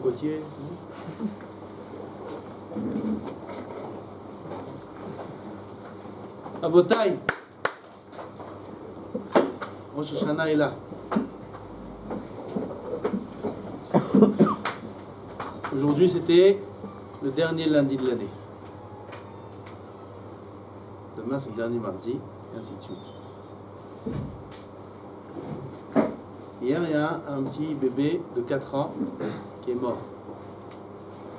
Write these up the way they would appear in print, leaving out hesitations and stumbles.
cocotier. Abotai, Rosh Hashanah est là. Aujourd'hui, c'était le dernier lundi de l'année. Demain, c'est le dernier mardi, et ainsi de suite. Hier, il y a un petit bébé de 4 ans qui est mort.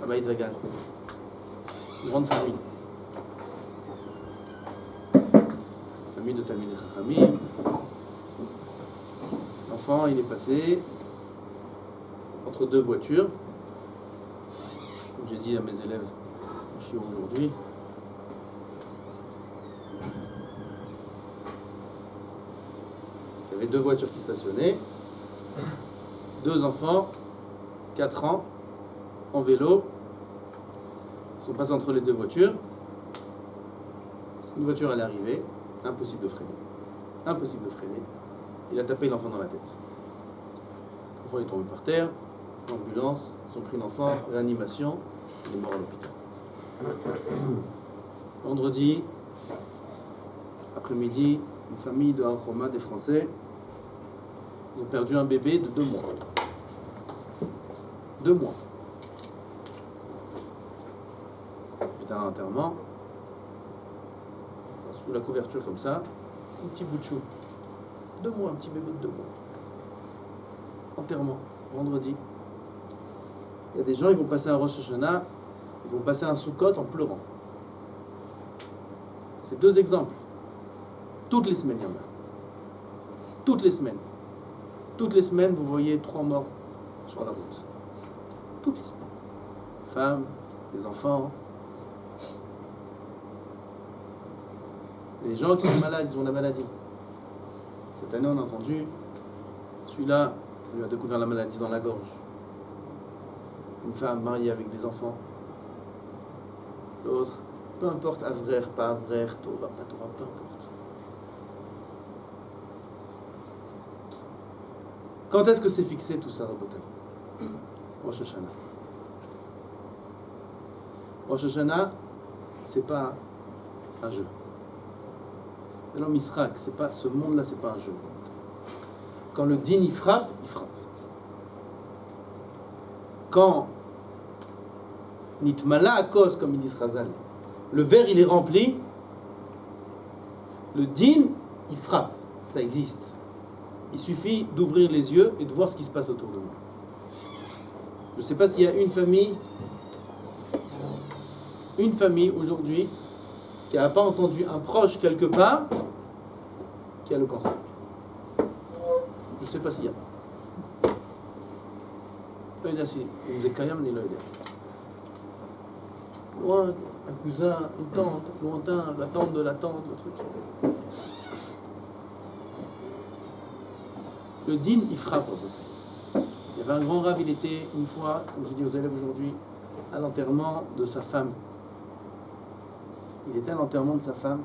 À Baït Vagan. Une grande famille. Famille de Talmidei Chachamim. L'enfant, il est passé entre deux voitures. Comme j'ai dit à mes élèves en shiur aujourd'hui. Il y avait deux voitures qui stationnaient. Deux enfants, 4 ans, en vélo, sont passés entre les deux voitures. Une voiture allait arriver, impossible de freiner. Impossible de freiner. Il a tapé l'enfant dans la tête. L'enfant est tombé par terre, l'ambulance, ils ont pris l'enfant, réanimation, il est mort à l'hôpital. Vendredi, après-midi, une famille de Har-Homa, des Français, ils ont perdu un bébé de 2 mois. 2 mois. J'étais à un enterrement, sous la couverture comme ça, un petit bout de chou. 2 mois, un petit bébé de 2 mois. Enterrement, vendredi. Il y a des gens, ils vont passer un Rosh Hashanah, ils vont passer un Sukkot en pleurant. C'est 2 exemples. Toutes les semaines, il y en a. Toutes les semaines. Toutes les semaines, vous voyez 3 morts sur la route. Toutes les semaines. Femmes, les enfants. Les gens qui sont malades, ils ont la maladie. Cette année, on a entendu, celui-là, il lui a découvert la maladie dans la gorge. Une femme mariée avec des enfants. L'autre, peu importe, Avrer, pas Avrer, Torah, pas Torah, peu importe. Quand est-ce que c'est fixé tout ça, Rabotai? Rosh Hashanah. Rosh Hashanah, c'est pas un jeu. L'homme Misrak, c'est pas, ce monde-là, c'est pas un jeu. Quand le din il frappe, il frappe. Quand Nitmala à cause, comme il dit Razal, le verre il est rempli, le din il frappe, ça existe. Il suffit d'ouvrir les yeux et de voir ce qui se passe autour de nous. Je ne sais pas s'il y a une famille aujourd'hui qui n'a pas entendu un proche quelque part qui a le cancer. Je ne sais pas s'il y a. Je ne sais pas si vous êtes Kayam ni l'Oïda. Loin, un cousin, une tante, lointain, la tante de la tante, le truc. Le din, il frappe. Il y avait un grand rave, il était une fois, comme je dis aux élèves aujourd'hui, à l'enterrement de sa femme. Il était à l'enterrement de sa femme.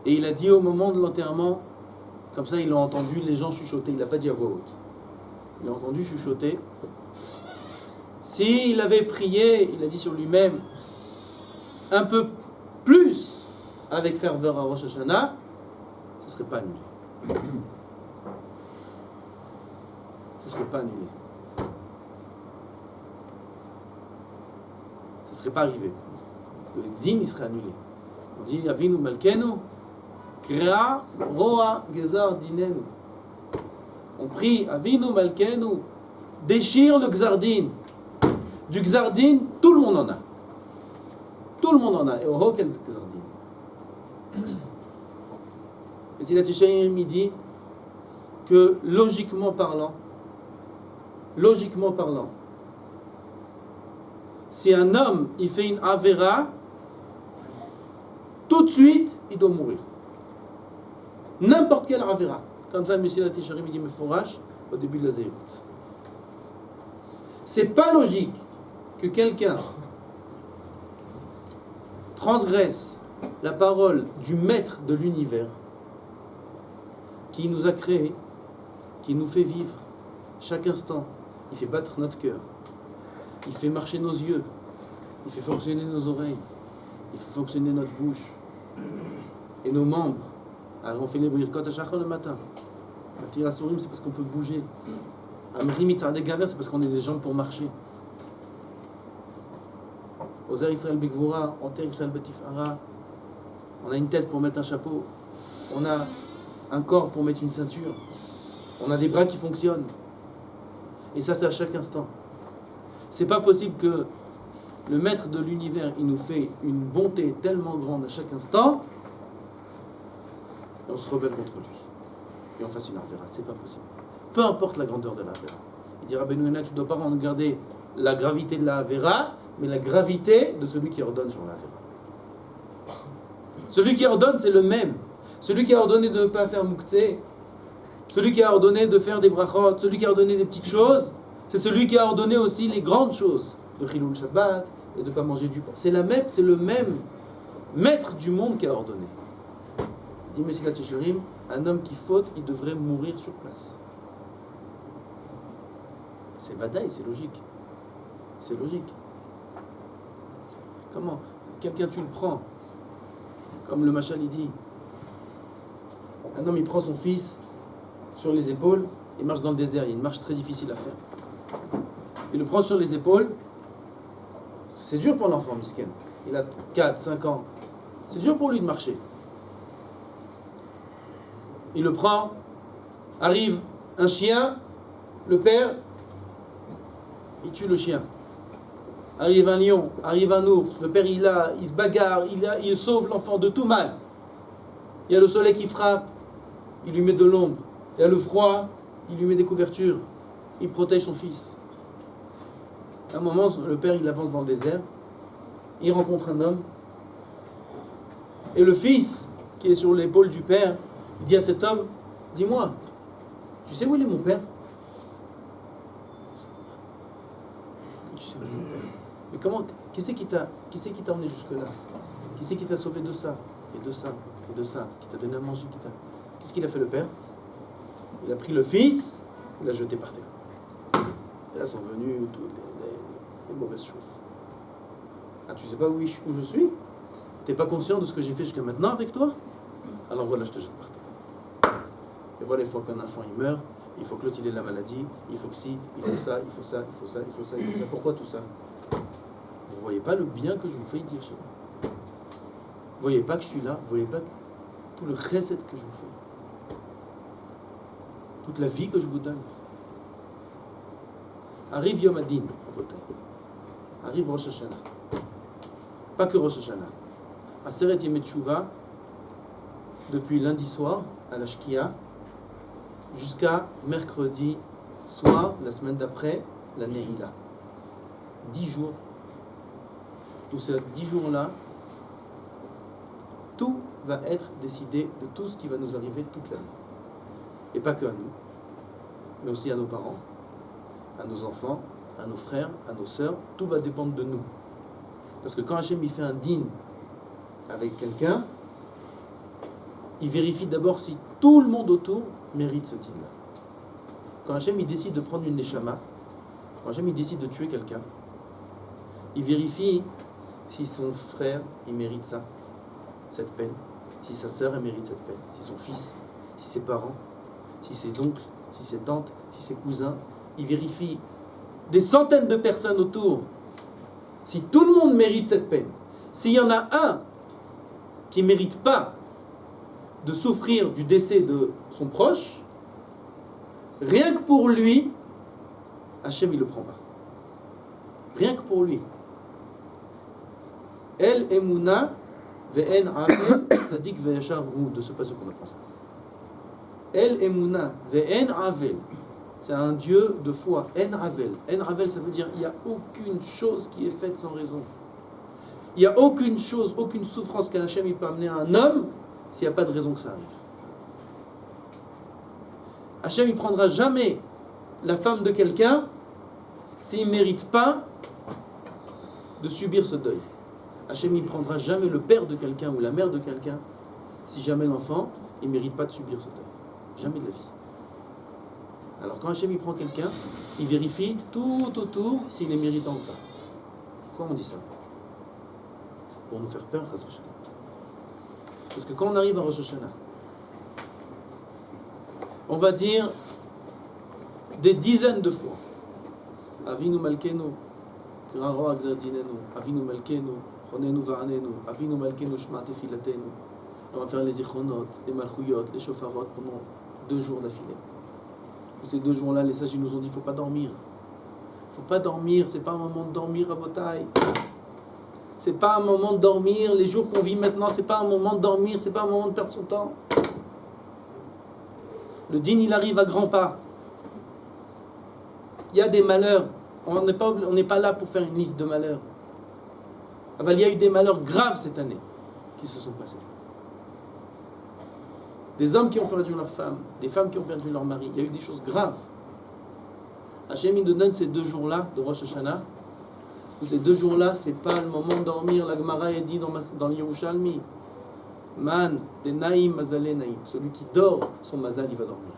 Et il a dit au moment de l'enterrement, comme ça ils l'ont entendu, les gens chuchoter. Il n'a pas dit à voix haute. Il a entendu chuchoter. S'il avait prié, il a dit sur lui-même, un peu plus avec ferveur à Rosh Hashanah, ce ne serait pas annulé. Ce ne serait pas annulé. Ce ne serait pas arrivé. Le din, il serait annulé. On dit Avinu Malkenu, Krea Roa Gezar Dinenu. On prie Avinu Malkenu, déchire le Gzardin. Du Gzardin, tout le monde en a. Tout le monde en a. Et au Hokel Gzardin. Et si la Tishaïm il dit que logiquement parlant, si un homme il fait une Avera, tout de suite il doit mourir. N'importe quelle Avera. Comme ça, le Messie la Tishaïm il dit Mefourash au début de la Zéhut. C'est pas logique que quelqu'un transgresse la parole du maître de l'univers qui nous a créés, qui nous fait vivre chaque instant il fait battre notre cœur, il fait marcher nos yeux, il fait fonctionner nos oreilles, il fait fonctionner notre bouche et nos membres. Alors on fait les birkot hashachar le matin. Matir Asurim, c'est parce qu'on peut bouger. Amri Mitzadeh Gaver, c'est parce qu'on a des jambes pour marcher. Ozer Israël Begvura, Oter Israël Betifara, on a une tête pour mettre un chapeau, on a un corps pour mettre une ceinture, on a des bras qui fonctionnent. Et ça, c'est à chaque instant. C'est pas possible que le maître de l'univers, il nous fait une bonté tellement grande à chaque instant, et on se rebelle contre lui. Et on fasse une arvéra. C'est pas possible. Peu importe la grandeur de la Avera. Il dira, Ben Nouena, tu ne dois pas regarder la gravité de la Avera, mais la gravité de celui qui ordonne sur la Avera. Celui qui ordonne, c'est le même. Celui qui a ordonné de ne pas faire mouktsé, celui qui a ordonné de faire des brachot, celui qui a ordonné des petites choses, c'est celui qui a ordonné aussi les grandes choses, de Chilul Shabbat et de ne pas manger du porc. C'est le même maître du monde qui a ordonné. Dit Messilat Yesharim, un homme qui faute, il devrait mourir sur place. C'est badaï, c'est logique. C'est logique. Comment? Quelqu'un, tu le prends, comme le Machal il dit. Un homme, il prend son fils sur les épaules, il marche dans le désert, il y a une marche très difficile à faire. Il le prend sur les épaules, c'est dur pour l'enfant, misken. Il a 4, 5 ans. C'est dur pour lui de marcher. Il le prend, arrive un chien, le père, il tue le chien. Arrive un lion, arrive un ours, le père il se bagarre, il sauve l'enfant de tout mal. Il y a le soleil qui frappe, il lui met de l'ombre. Il y a le froid, il lui met des couvertures. Il protège son fils. À un moment, le père il avance dans le désert, il rencontre un homme, et le fils qui est sur l'épaule du père, il dit à cet homme, dis-moi, tu sais où il est mon père? Tu sais où il est mon père? Mais comment, qui c'est qui t'a emmené jusque-là? Qui c'est qui t'a sauvé de ça, et de ça, et de ça, qui t'a donné à manger, Qu'est-ce qu'il a fait le père? Il a pris le fils, il l'a jeté par terre. Et là sont venues toutes les mauvaises choses. Ah, tu sais pas où je suis? T'es pas conscient de ce que j'ai fait jusqu'à maintenant avec toi? Alors voilà, je te jette par terre. Et voilà, il faut qu'un enfant il meure, il faut que l'autre il ait la maladie, il faut que si, il faut ça, il faut ça, il faut ça, il faut ça, il faut ça. Pourquoi tout ça? Vous voyez pas le bien que je vous fais dire chez moi? Vous voyez pas que je suis là? Vous voyez pas tout le chesed que je vous fais? Toute la vie que je vous donne? Arrive Yom Hadin, arrive Rosh Hashanah. Pas que Rosh Hashanah. Aseret Yemei Teshuvah, depuis lundi soir à la Shkia, jusqu'à mercredi soir, la semaine d'après, la Nehila. 10 jours. Tous ces 10 jours-là, tout va être décidé de tout ce qui va nous arriver toute l'année. Et pas que à nous, mais aussi à nos parents, à nos enfants, à nos frères, à nos sœurs. Tout va dépendre de nous. Parce que quand Hachem il fait un din avec quelqu'un, il vérifie d'abord si tout le monde autour mérite ce din-là. Quand Hachem il décide de prendre une neshama, quand Hachem il décide de tuer quelqu'un, il vérifie si son frère il mérite ça, cette peine, si sa sœur elle mérite cette peine, si son fils, si ses parents, si ses oncles, si ses tantes, si ses cousins. Il vérifie des centaines de personnes autour si tout le monde mérite cette peine. S'il y en a un qui ne mérite pas de souffrir du décès de son proche, rien que pour lui, Hachem il ne le prend pas. Rien que pour lui. El emuna ve'en avel sadik ve'yashar hu, de ce passage qu'on apprend ça. El emuna ve'en avel, c'est un Dieu de foi. En avel. En avel, ça veut dire il n'y a aucune chose qui est faite sans raison. Il n'y a aucune chose, aucune souffrance qu'un Hachem il peut amener à un homme s'il n'y a pas de raison que ça arrive. Hachem il ne prendra jamais la femme de quelqu'un s'il ne mérite pas de subir ce deuil. Hachem il ne prendra jamais le père de quelqu'un ou la mère de quelqu'un si jamais l'enfant il ne mérite pas de subir ce deuil. Jamais de la vie. Alors quand Hachem il prend quelqu'un, il vérifie tout autour s'il est méritant ou pas. Pourquoi on dit ça? Pour nous faire peur, Chas v'Shalom. Parce que quand on arrive à Rosh Hashanah, on va dire des dizaines de fois Avinu Malkenu, Kira Roa Gzer Dinenu, Avinu Malkenu, Chonenu Va'anenu, Avinu Malkenu Shma Tefilatenu. On va faire les Zichronot, les Malchuyot, les Shofarot pendant 2 jours d'affilée. Ces 2 jours-là, les sages nous ont dit il ne faut pas dormir. Il ne faut pas dormir, c'est pas un moment de dormir à Botaï. C'est pas un moment de dormir. Les jours qu'on vit maintenant, c'est pas un moment de dormir, c'est pas un moment de perdre son temps. Le din, il arrive à grands pas. Il y a des malheurs. On n'est pas là pour faire une liste de malheurs. Il y a eu des malheurs graves cette année qui se sont passés. Des hommes qui ont perdu leur femme, des femmes qui ont perdu leur mari. Il y a eu des choses graves. Hachem, il nous donne ces 2 jours-là de Rosh Hashanah. Où ces 2 jours-là, c'est pas le moment de dormir. La Gemara est dit dans l'Yerushalmi. Man, de naïm, mazalé naïm. Celui qui dort, son mazal, il va dormir.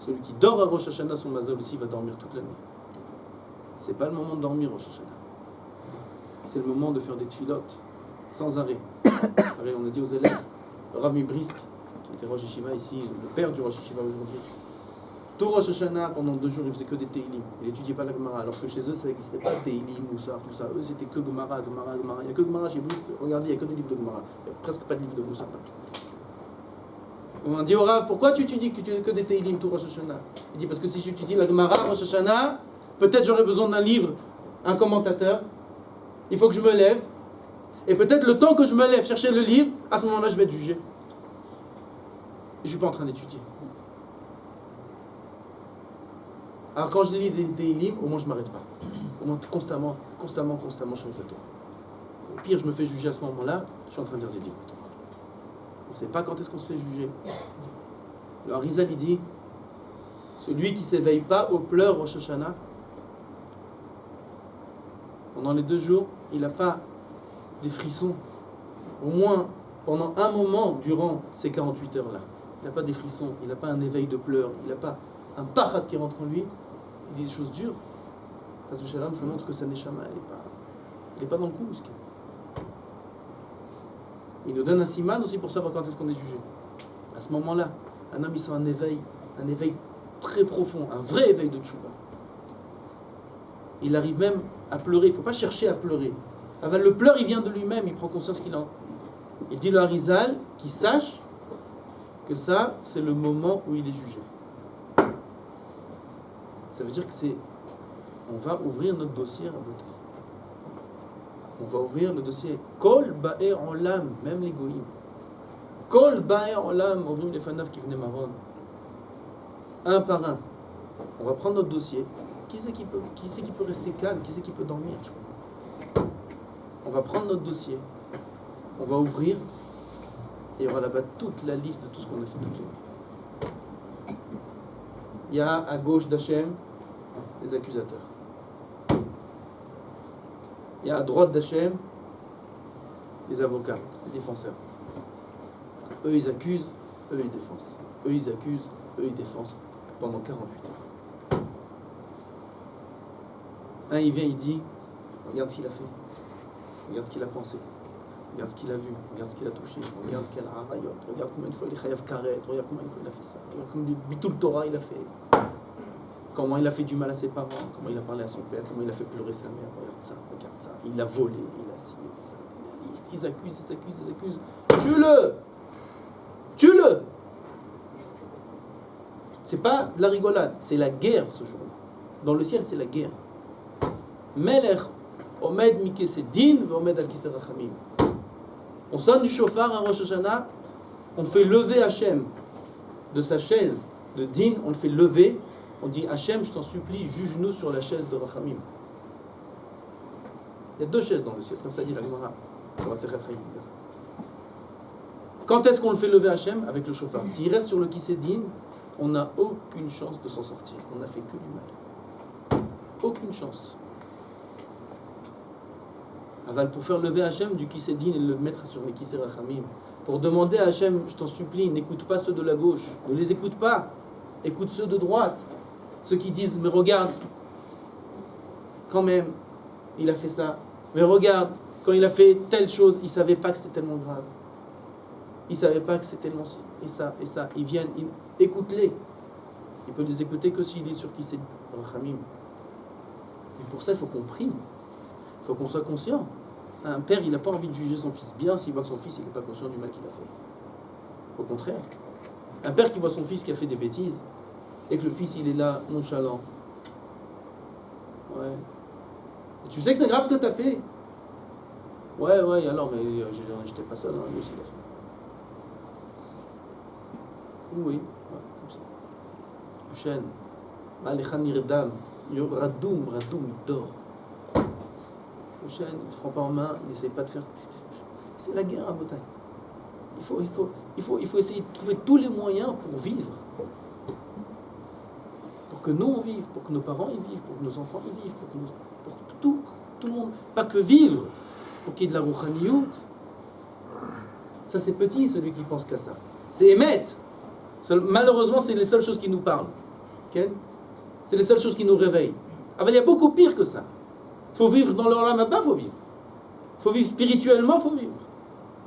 Celui qui dort à Rosh Hashanah, son mazal aussi va dormir toute la nuit. C'est pas le moment de dormir, Rosh Hashanah. C'est le moment de faire des tfilotes, sans arrêt. On a dit aux élèves, le Rav Mibrisk, qui était Rosh Hashiva ici, le père du Rosh Hashiva aujourd'hui, tout Rosh Hashanah, pendant 2 jours, il faisait que des Teilim. Il n'étudiait pas la Gemara, alors que chez eux, ça n'existait pas Teilim, Moussar, tout ça. Eux, c'était que Gemara. Il n'y a que Gemara chez Brisk. Regardez, il n'y a que des livres de Gemara. Il n'y a presque pas de livres de Moussar. On a dit au Rav, pourquoi tu étudies que des Teilim tout Rosh Hashanah? Il dit, parce que si j'étudie la Gemara Rosh Hashanah, peut-être j'aurais besoin d'un livre, un commentateur. Il faut que je me lève. Et peut-être le temps que je me lève chercher le livre, à ce moment-là, je vais être jugé. Et je ne suis pas en train d'étudier. Alors quand je lis des livres, au moins je ne m'arrête pas. Au moins constamment, je change de Torah. Au pire, je me fais juger à ce moment-là, je suis en train de dire des livres. On ne sait pas quand est-ce qu'on se fait juger. Le Harizal, il dit, celui qui ne s'éveille pas aux pleurs Rosh Hashanah, pendant les 2 jours, il n'a pas des frissons. Au moins, pendant un moment durant ces 48 heures-là. Il n'a pas des frissons, il n'a pas un éveil de pleurs, il n'a pas un pachat qui rentre en lui. Il dit des choses dures. Chas v'Shalom, ça montre que sa neshama, elle n'est pas dans le coup. Il nous donne un siman aussi pour savoir quand est-ce qu'on est jugé. À ce moment-là, un homme, il sent un éveil très profond, un vrai éveil de tchouva. Il arrive même à pleurer. Il ne faut pas chercher à pleurer. Le pleur, il vient de lui-même. Il prend conscience qu'il en. Il dit le Harizal, qu'il sache que ça, c'est le moment où il est jugé. Ça veut dire que on va ouvrir notre dossier à Rabotai. On va ouvrir le dossier. Kol ba'er olam, même les goïms. Kol ba'er olam, ouvrir les fanaf qui venaient marron. Un par un. On va prendre notre dossier. Qui c'est qui peut rester calme? Qui c'est qui peut dormir? On va prendre notre dossier. On va ouvrir. Et il y aura là-bas toute la liste de tout ce qu'on a fait toute la nuit. Il y a à gauche d'Hachem les accusateurs. Il y a à droite d'Hachem les avocats, les défenseurs. Eux ils accusent, eux ils défendent. Eux ils accusent, eux ils défendent pendant 48 heures. Un il vient, il dit, regarde ce qu'il a fait, regarde ce qu'il a pensé, regarde ce qu'il a vu, regarde ce qu'il a touché, regarde quel arayot, regarde combien de fois il est chayav karet, regarde combien de fois il a fait ça, regarde combien de bitul Torah il a fait. Comment il a fait du mal à ses parents, comment il a parlé à son père, comment il a fait pleurer sa mère, regarde ça, il a volé, il a signé ça, il a liste, ils accusent, tue-le. C'est pas de la rigolade, c'est la guerre ce jour-là. Dans le ciel, c'est la guerre. Melech omed mikesed din ve'omed al kisei rachamim. On sonne du shofar à Rosh Hashanah, on fait lever Hachem de sa chaise de din, on le fait lever. On dit Hachem, je t'en supplie, juge-nous sur la chaise de Rachamim. Il y a 2 chaises dans le ciel, comme ça dit la Gemara. Quand est-ce qu'on le fait lever Hachem? Avec le shofar. S'il reste sur le Kisédine, on n'a aucune chance de s'en sortir. On n'a fait que du mal. Aucune chance. Aval, pour faire lever Hachem du Kisédine et le mettre sur les Kisei Rachamim, pour demander à Hachem, je t'en supplie, n'écoute pas ceux de la gauche. Ne les écoute pas. Écoute ceux de droite. Ceux qui disent, mais regarde, quand même, il a fait ça. Mais regarde, quand il a fait telle chose, il ne savait pas que c'était tellement grave. Il ne savait pas que c'était tellement... Et ça. Ils viennent, écoute-les. Il peut les écouter que s'il est sûr qu'il sait Rachamim. Mais pour ça, il faut qu'on prie. Il faut qu'on soit conscient. Un père, il n'a pas envie de juger son fils bien s'il voit que son fils n'est pas conscient du mal qu'il a fait. Au contraire. Un père qui voit son fils qui a fait des bêtises et que le fils, il est là, nonchalant. Ouais. Et tu sais que c'est grave ce que tu as fait. Ouais, alors, mais j'étais pas seul, lui aussi il a fait. Oui, ouais, comme ça. Prochaine. Malechan Nirdam. Radoum, il dort. Prochaine, il ne se prend pas en main, il n'essaie pas de faire. C'est la guerre à Bretagne. Il faut essayer de trouver tous les moyens pour vivre. Pour que nous on vive, pour que nos parents y vivent, pour que nos enfants y vivent, pour tout le monde. Pas que vivre, pour qu'il y ait de la rouchaniout. Ça c'est petit, celui qui pense qu'à ça. C'est émettre. Malheureusement, c'est les seules choses qui nous parlent. Okay? C'est les seules choses qui nous réveillent. Ah ben, il y a beaucoup pire que ça. Il faut vivre dans l'Olam Haba, il faut vivre. Il faut vivre spirituellement, il faut vivre.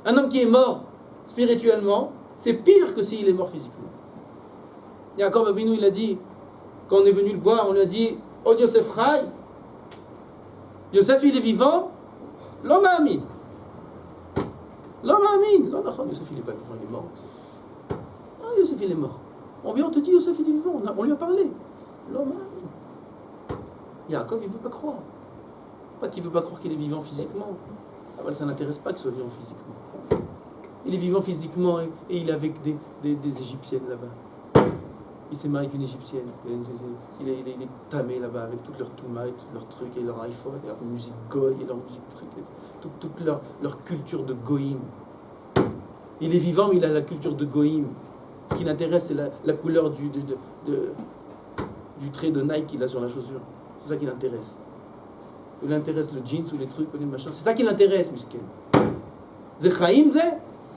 Un homme qui est mort spirituellement, c'est pire que s'il est mort physiquement. Yaakov Avinu, il a dit, quand on est venu le voir, on lui a dit, oh Yosef Rai, Yosef il est vivant, l'homme Amin. L'homme Amin. Yosef il est pas vivant, il est mort. Ah, Yosef il est mort. On vient, on te dit, Yosef il est vivant, on lui a parlé. L'homme Amin. Yaakov, il ne veut pas croire. Pas qu'il ne veut pas croire qu'il est vivant physiquement. Ah, ben, ça n'intéresse pas qu'il soit vivant physiquement. Il est vivant physiquement et il est avec des Égyptiennes là-bas. Il s'est marié avec une Égyptienne. Il est tamé là-bas avec toutes leurs toumas et tous leurs trucs et leur iPhone et leur musique goy et leur musique truc. Toute leur culture de goïm. Il est vivant mais il a la culture de goïm. Ce qui l'intéresse c'est la couleur du trait de Nike qu'il a sur la chaussure. C'est ça qui l'intéresse. Il l'intéresse le jeans ou les trucs ou les machins. C'est ça qui l'intéresse, misken. Zechaim,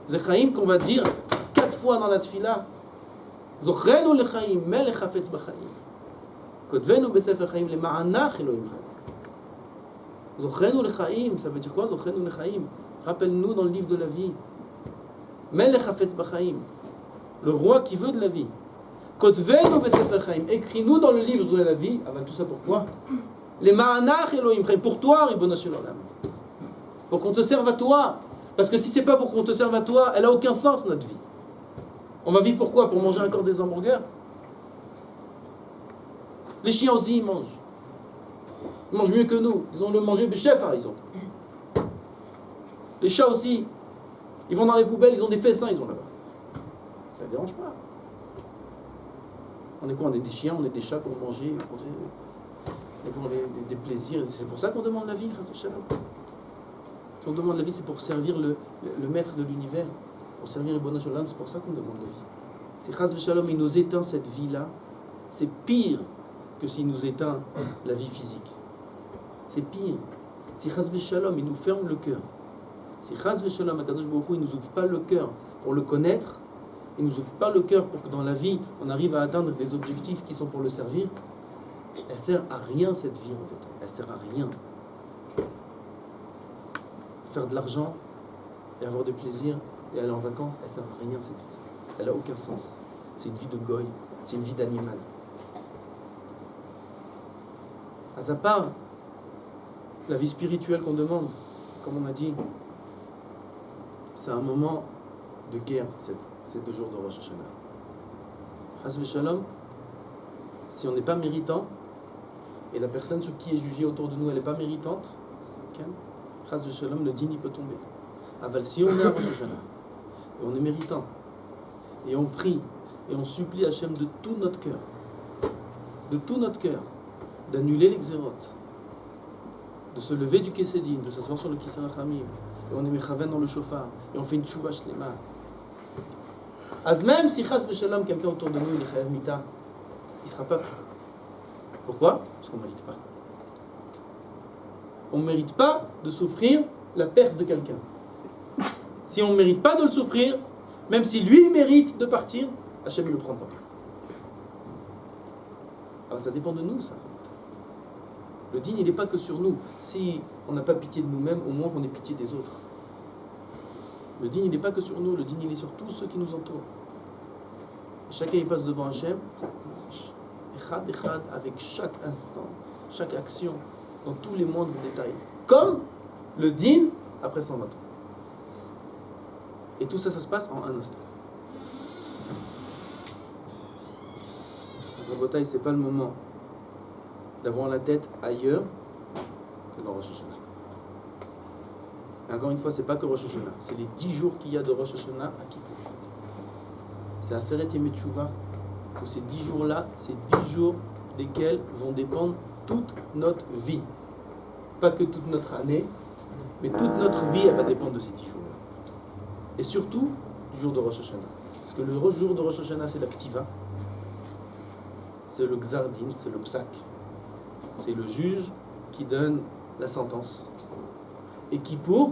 Zechaim qu'on va dire 4 fois dans la tfila. Zochrenu lechaim, melech hafetz b'chaim. Kotvenu b'sefer chaim lema'anach Elohim chaim. Zochrenu lechaim, ça veut dire quoi Zochrenu lechaim? Rappelle-nous dans le livre de la vie. Melech hafetz b'chaim, le roi qui veut de la vie. Kotvenu b'sefer chaim, écris-nous dans le livre de la vie. Ah ben tout ça pourquoi? Les ma'anach Elohim chaim, pour toi, Ribono shel olam. Pour qu'on te serve à toi. Parce que si c'est pas pour qu'on te serve à toi, elle a aucun sens notre vie. On va vivre pourquoi? Pour manger encore des hamburgers? Les chiens aussi ils mangent. Ils mangent mieux que nous. Ils ont le manger des chefs, ils ont. Les chats aussi. Ils vont dans les poubelles, ils ont des festins, ils ont là-bas. Ça ne dérange pas. On est quoi? On est des chiens, on est des chats pour manger, pour des plaisirs. C'est pour ça qu'on demande la vie, si on demande la vie, c'est pour servir le maître de l'univers, pour servir le Ribono shel olam, c'est pour ça qu'on demande la vie. Si Chas v'Shalom il nous éteint cette vie-là, c'est pire que s'il nous éteint la vie physique. C'est pire. Si Chas v'Shalom il nous ferme le cœur, si Chas v'Shalom Akadosh Baruch Hu il nous ouvre pas le cœur pour le connaître, il nous ouvre pas le cœur pour que dans la vie on arrive à atteindre des objectifs qui sont pour le servir, elle sert à rien cette vie en fait. Elle sert à rien. Faire de l'argent et avoir du plaisir et aller en vacances, elle sert à rien cette vie. Elle n'a aucun sens. C'est une vie de goy, c'est une vie d'animal. À sa part, la vie spirituelle qu'on demande, comme on a dit, c'est un moment de guerre, ces 2 jours de Rosh Hashanah. Chas v'Shalom, si on n'est pas méritant, et la personne sur qui est jugée autour de nous, elle n'est pas méritante, okay, Chas v'Shalom, le dîne, il peut tomber. Aval, si on est à Rosh Hashanah, et on est méritant, et on prie, et on supplie Hachem de tout notre cœur, d'annuler les xérotes, de se lever du Kessedin, de s'asseoir sur le Kisei Rachamim, et on est mechaven dans le chauffard, et on fait une tchouva shlema. Az même si Chas v'Shalom, quelqu'un autour de nous, il est chayav mita, il ne sera pas pris. Pourquoi? Parce qu'on ne mérite pas. On ne mérite pas de souffrir la perte de quelqu'un. Si on ne mérite pas de le souffrir, même si lui mérite de partir, Hachem ne le prendra pas. Alors ça dépend de nous, ça. Le dîn, il n'est pas que sur nous. Si on n'a pas pitié de nous-mêmes, au moins qu'on ait pitié des autres. Le dîn, il n'est pas que sur nous, le dîn, il est sur tous ceux qui nous entourent. Chacun il passe devant Hachem, echad echad, avec chaque instant, chaque action, dans tous les moindres détails. Comme le dîn après 120 ans. Et tout ça, ça se passe en un instant. Parce que Rabotai, c'est pas le moment d'avoir la tête ailleurs que dans Rosh Hashanah. Et encore une fois, c'est pas que Rosh Hashanah, c'est les 10 jours qu'il y a de Rosh Hashanah à Kippour. C'est Aseret Yemei Teshuvah, où ces 10 jours-là, c'est 10 jours desquels vont dépendre toute notre vie. Pas que toute notre année, mais toute notre vie, elle va dépendre de ces 10 jours-là. Et surtout, du jour de Rosh Hashanah. Parce que le jour de Rosh Hashanah, c'est la Ktiva, c'est le Gzar Din, c'est le Psak, c'est le juge qui donne la sentence. Et Kippour,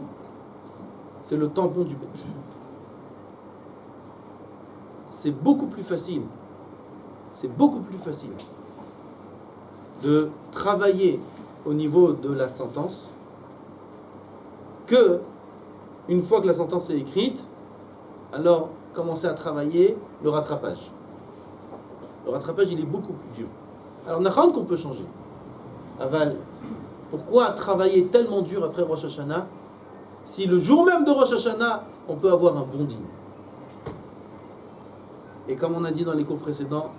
c'est le tampon du bête. C'est beaucoup plus facile de travailler au niveau de la sentence que, une fois que la sentence est écrite, alors commencer à travailler le rattrapage. Le rattrapage, il est beaucoup plus dur. Alors, on a rien qu'on peut changer. Aval, pourquoi travailler tellement dur après Rosh Hashanah si le jour même de Rosh Hashanah, on peut avoir un bon dîner? Et comme on a dit dans les cours précédents,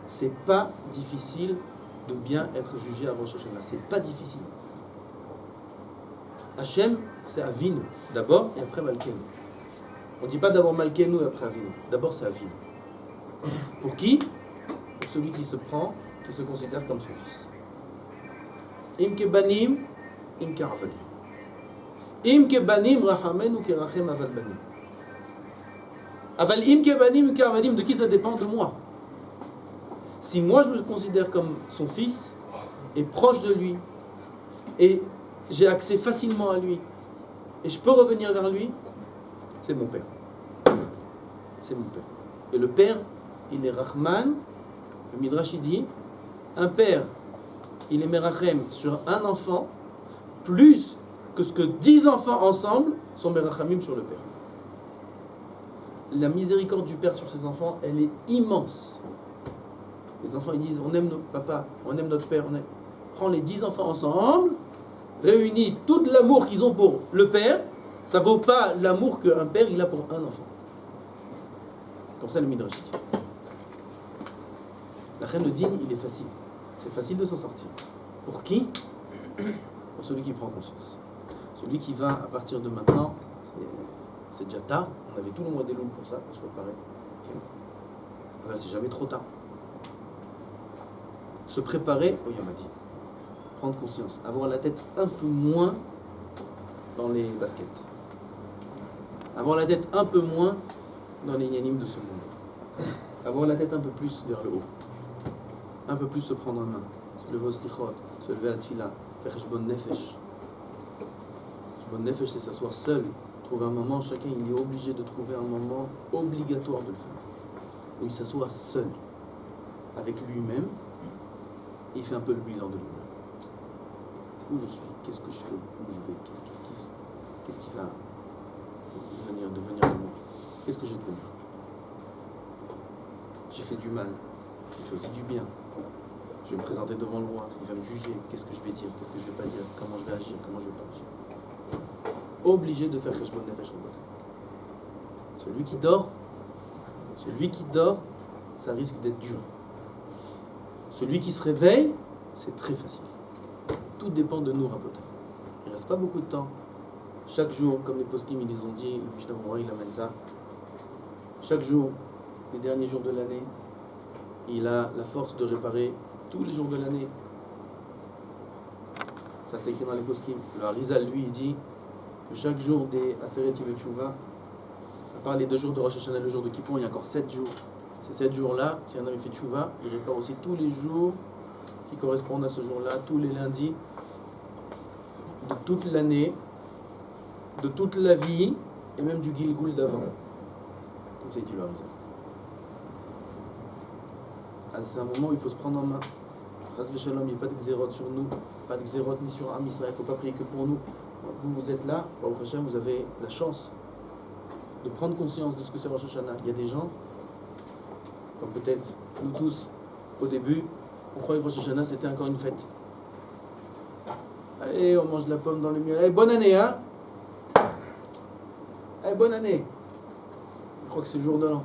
c'est pas difficile de bien être jugé à Rosh Hashanah. C'est pas difficile. Hachem, c'est Avinu d'abord et après Malkenu. On ne dit pas d'abord Malkenu et après Avinu. D'abord c'est Avinu. Pour qui? Pour celui qui se prend, qui se considère comme son fils. Im kebanim, im keravadim. Im kebanim rachamenu kerachem avad banim. Aval im kebanim, im keravadim, de qui ça dépend? De moi. Si moi je me considère comme son fils, et proche de lui, et j'ai accès facilement à lui, et je peux revenir vers lui, c'est mon père. C'est mon père. Et le père, il est Rahman, le Midrash il dit, un père, il est Merachem sur un enfant, plus que ce que 10 enfants ensemble sont Merachamim sur le père. La miséricorde du père sur ses enfants, elle est immense. Les enfants ils disent, on aime notre papa, on aime notre père, prends les 10 enfants ensemble, réunis tout l'amour qu'ils ont pour le père, ça ne vaut pas l'amour qu'un père il a pour un enfant. Comme ça le Midrash dit. La reine de Dîn, il est facile. C'est facile de s'en sortir. Pour qui? Pour celui qui prend conscience. Celui qui va, à partir de maintenant, c'est déjà tard. On avait tout le mois des loups pour ça, pour se préparer. Voilà, c'est jamais trop tard. Se préparer au Yom Hadin. Prendre conscience. Avoir la tête un peu moins dans les baskets. Avoir la tête un peu moins dans les yanimes de ce monde. Avoir la tête un peu plus vers le haut. Un peu plus se prendre en main. Se lever au slichot, se lever à la tfila, faire cheshbon nefesh. Cheshbon nefesh, c'est s'asseoir seul. Trouver un moment, chacun il est obligé de trouver un moment obligatoire de le faire. Où il s'assoit seul, avec lui-même, et il fait un peu le bilan de lui-même. Où je suis, qu'est-ce que je fais, où je vais, qu'est-ce qui va devenir de moi, qu'est-ce que je vais devenir. J'ai fait du mal, j'ai fait aussi du bien. Je vais me présenter devant le roi, il va me juger, qu'est-ce que je vais dire, qu'est-ce que je vais pas dire, comment je vais agir, comment je vais pas agir. Obligé de faire cheshbon nefesh rabotai. Celui qui dort, ça risque d'être dur. Celui qui se réveille, c'est très facile. Tout dépend de nous, rabotai. Il ne reste pas beaucoup de temps. Chaque jour, comme les poskim ils les ont dit, le Mishnah Berurah il amène ça. Chaque jour, les derniers jours de l'année, il a la force de réparer tous les jours de l'année. Ça c'est écrit dans les poskim. Le Harizal, lui, il dit que chaque jour des Aseret Yemei Teshuvah, à part les 2 jours de Rosh Hashanah et le jour de Kippour, il y a encore 7 jours. Ces 7 jours-là, si un homme fait Teshuvah, il répare aussi tous les jours qui correspondent à ce jour-là, tous les lundis, de toute l'année, de toute la vie, et même du Gilgul d'avant. Comme ça, il dit le Harizal. c'est un moment où il faut se prendre en main. Chas v'shalom, il n'y a pas de xérot sur nous, pas de xérot ni sur Am Israël, il ne faut pas prier que pour nous. Vous êtes là, Baruch Hashem, vous avez la chance de prendre conscience de ce que c'est Rosh Hashanah. Il y a des gens, comme peut-être nous tous, au début, on croyait que Rosh Hashanah c'était encore une fête. Allez, on mange de la pomme dans le miel. Allez, bonne année, hein? Allez, bonne année. Je crois que c'est le jour de l'an.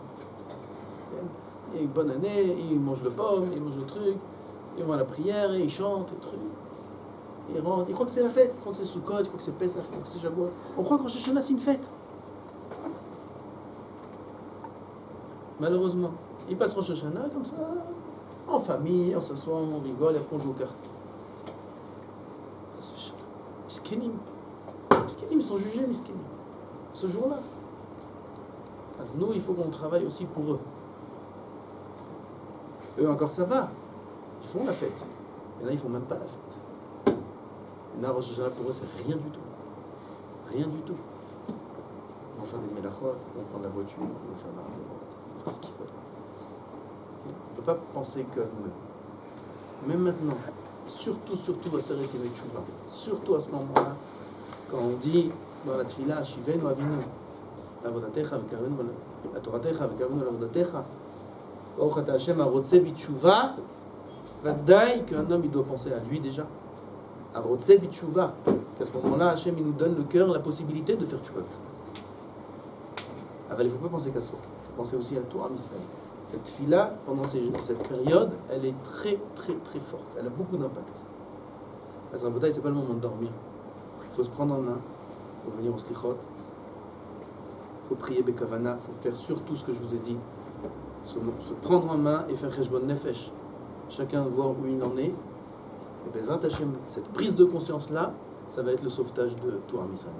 Et bonne année, ils mangent le pomme, ils mangent le truc, ils vont à la prière, et ils chantent, et truc. Ils rentrent, ils croient que c'est la fête, ils croient que c'est Sukkot, ils croient que c'est Pesach, ils croient que c'est Shavuot. On croit que Rosh Hashanah c'est une fête. Malheureusement, ils passent Rosh Hashanah comme ça, en famille, on s'assoit, on rigole, et après on joue aux cartes. Miskenim. Miskenim, ils sont jugés, Miskenim. Ce jour-là. Parce que nous, il faut qu'on travaille aussi pour eux. Eux encore ça va, ils font la fête. Et là, ils font même pas la fête. Et là, Rosh Hashanah pour eux, c'est rien du tout. Rien du tout. Ils vont faire des mélachot, ils vont prendre la voiture, ils vont faire ce qu'ils veulent. On ne peut pas penser que nous. Même maintenant, surtout à Seret Yemei Teshuvah, surtout à ce moment-là, quand on dit dans la Tfila, Shivenu Avinu, Avodatecha, la Toratecha, Avodatecha, Baruch Ata Hashem Arotze B'Teshuvah, Vadaï qu'un homme il doit penser à lui déjà, Arotze B'Teshuvah, qu'à ce moment-là, Hashem il nous donne le cœur, la possibilité de faire Teshuvah. Alors il ne faut pas penser qu'à soi, il faut penser aussi à toi, Israël. Cette fille-là, pendant cette période, elle est très forte, elle a beaucoup d'impact. La bataille, c'est pas le moment de dormir. Il faut se prendre en main, il faut venir au slichot, il faut prier Bekavana, il faut faire surtout ce que je vous ai dit. Se prendre en main et faire Cheshbon Nefesh. Chacun voir où il en est. Et Bezrat Hashem, cette prise de conscience-là, ça va être le sauvetage de tout Am Israël.